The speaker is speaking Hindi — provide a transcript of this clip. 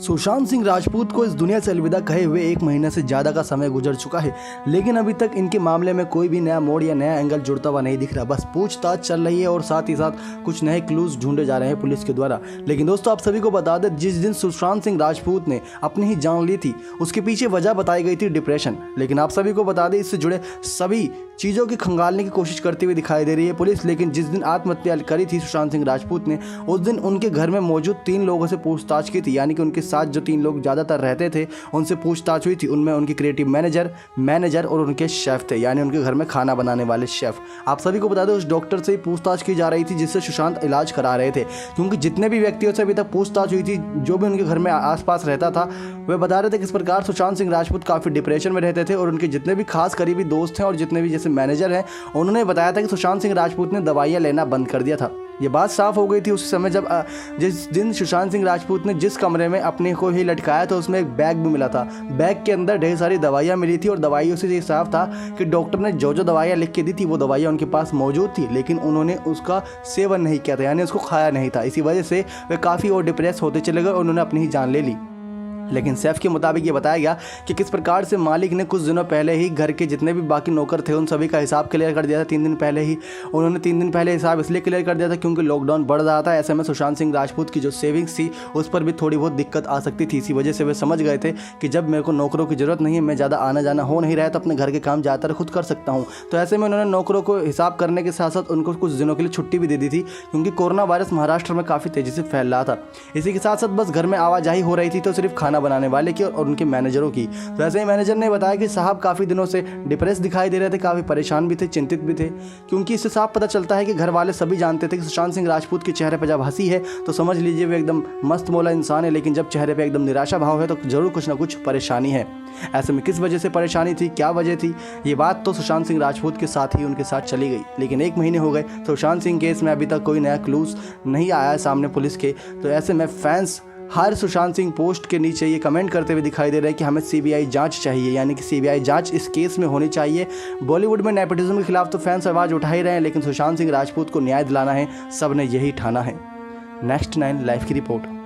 सुशांत सिंह राजपूत को इस दुनिया से अलविदा कहे हुए 1 महीने से ज़्यादा का समय गुजर चुका है, लेकिन अभी तक इनके मामले में कोई भी नया मोड़ या नया एंगल जुड़ता हुआ नहीं दिख रहा। बस पूछताछ चल रही है और साथ ही साथ कुछ नए क्लूज ढूंढे जा रहे हैं पुलिस के द्वारा। लेकिन दोस्तों, आप सभी को बता दें, जिस दिन सुशांत सिंह राजपूत ने अपनी ही जान ली थी, उसके पीछे वजह बताई गई थी डिप्रेशन। लेकिन आप सभी को बता दें, इससे जुड़े सभी चीज़ों की खंगालने की कोशिश करती हुई दिखाई दे रही है पुलिस। लेकिन जिस दिन आत्महत्या करी थी सुशांत सिंह राजपूत ने, उस दिन उनके घर में मौजूद 3 लोगों से पूछताछ की थी, यानी कि उनके साथ जो 3 लोग ज़्यादातर रहते थे उनसे पूछताछ हुई थी। उनमें उनके क्रिएटिव मैनेजर और उनके शेफ़ थे, यानी उनके घर में खाना बनाने वाले शेफ़। आप सभी को बता दें, उस डॉक्टर से पूछताछ की जा रही थी जिससे सुशांत इलाज करा रहे थे, क्योंकि जितने भी व्यक्तियों से अभी तक पूछताछ हुई थी, जो भी उनके घर में आसपास रहता था, वे बता रहे थे किस प्रकार सुशांत सिंह राजपूत काफ़ी डिप्रेशन में रहते थे। और उनके जितने भी खास करीबी दोस्त हैं और जितने भी जैसे मैनेजर हैं, उन्होंने बताया था कि सुशांत सिंह राजपूत ने दवाइयाँ लेना बंद कर दिया था। ये बात साफ हो गई थी उस समय जब जिस दिन सुशांत सिंह राजपूत ने जिस कमरे में अपने को ही लटकाया था, उसमें एक बैग भी मिला था। बैग के अंदर ढेर सारी दवाइयाँ मिली थी और दवाइयों से ये साफ था कि डॉक्टर ने जो दवाइयाँ लिख के दी थी वो दवाइयाँ उनके पास मौजूद थी, लेकिन उन्होंने उसका सेवन नहीं किया था, यानी उसको खाया नहीं था। इसी वजह से वे काफ़ी और डिप्रेस होते चले गए और उन्होंने अपनी ही जान ले ली। लेकिन सैफ के मुताबिक ये बताया गया कि किस प्रकार से मालिक ने कुछ दिनों पहले ही घर के जितने भी बाकी नौकर थे उन सभी का हिसाब क्लियर कर दिया था। 3 दिन पहले ही उन्होंने 3 दिन पहले हिसाब इसलिए क्लियर कर दिया था क्योंकि लॉकडाउन बढ़ रहा था। ऐसे में सुशांत सिंह राजपूत की जो सेविंग्स थी उस पर भी थोड़ी बहुत दिक्कत आ सकती थी। इसी वजह से वे समझ गए थे कि जब मेरे को नौकरों की ज़रूरत नहीं है, मैं ज़्यादा आना जाना हो नहीं रहा है, तो अपने घर के काम ज़्यादातर खुद कर सकता हूँ। तो ऐसे में उन्होंने नौकरों को हिसाब करने के साथ साथ उनको कुछ दिनों के लिए छुट्टी भी दे दी थी, क्योंकि कोरोना वायरस महाराष्ट्र में काफ़ी तेज़ी से फैल रहा था। इसी के साथ साथ बस घर में आवाजाही हो रही थी, तो सिर्फ खाना बनाने वाले की और उनके मैनेजरों की। तो ऐसे ही मैनेजर ने बताया कि साहब काफ़ी दिनों से डिप्रेस दिखाई दे रहे थे, काफ़ी परेशान भी थे, चिंतित भी थे, क्योंकि इससे साफ पता चलता है कि घर वाले सभी जानते थे कि सुशांत सिंह राजपूत के चेहरे पर जब हंसी है तो समझ लीजिए वे एकदम मस्त मौला इंसान है, लेकिन जब चेहरे पर एकदम निराशा भाव है तो जरूर कुछ ना कुछ परेशानी है। ऐसे में किस वजह से परेशानी थी, क्या वजह थी, ये बात तो सुशांत सिंह राजपूत के साथ ही उनके साथ चली गई। लेकिन 1 महीने हो गए, सुशांत सिंह केस में अभी तक कोई नया क्लूज नहीं आया है सामने पुलिस के। तो ऐसे में फैंस हर सुशांत सिंह पोस्ट के नीचे ये कमेंट करते हुए दिखाई दे रहे हैं कि हमें सीबीआई जांच चाहिए, यानी कि सीबीआई जांच इस केस में होनी चाहिए। बॉलीवुड में नेपोटिज्म के खिलाफ तो फैंस आवाज़ उठा ही रहे हैं, लेकिन सुशांत सिंह राजपूत को न्याय दिलाना है, सब ने यही ठाना है। नेक्स्ट 9 लाइव की रिपोर्ट।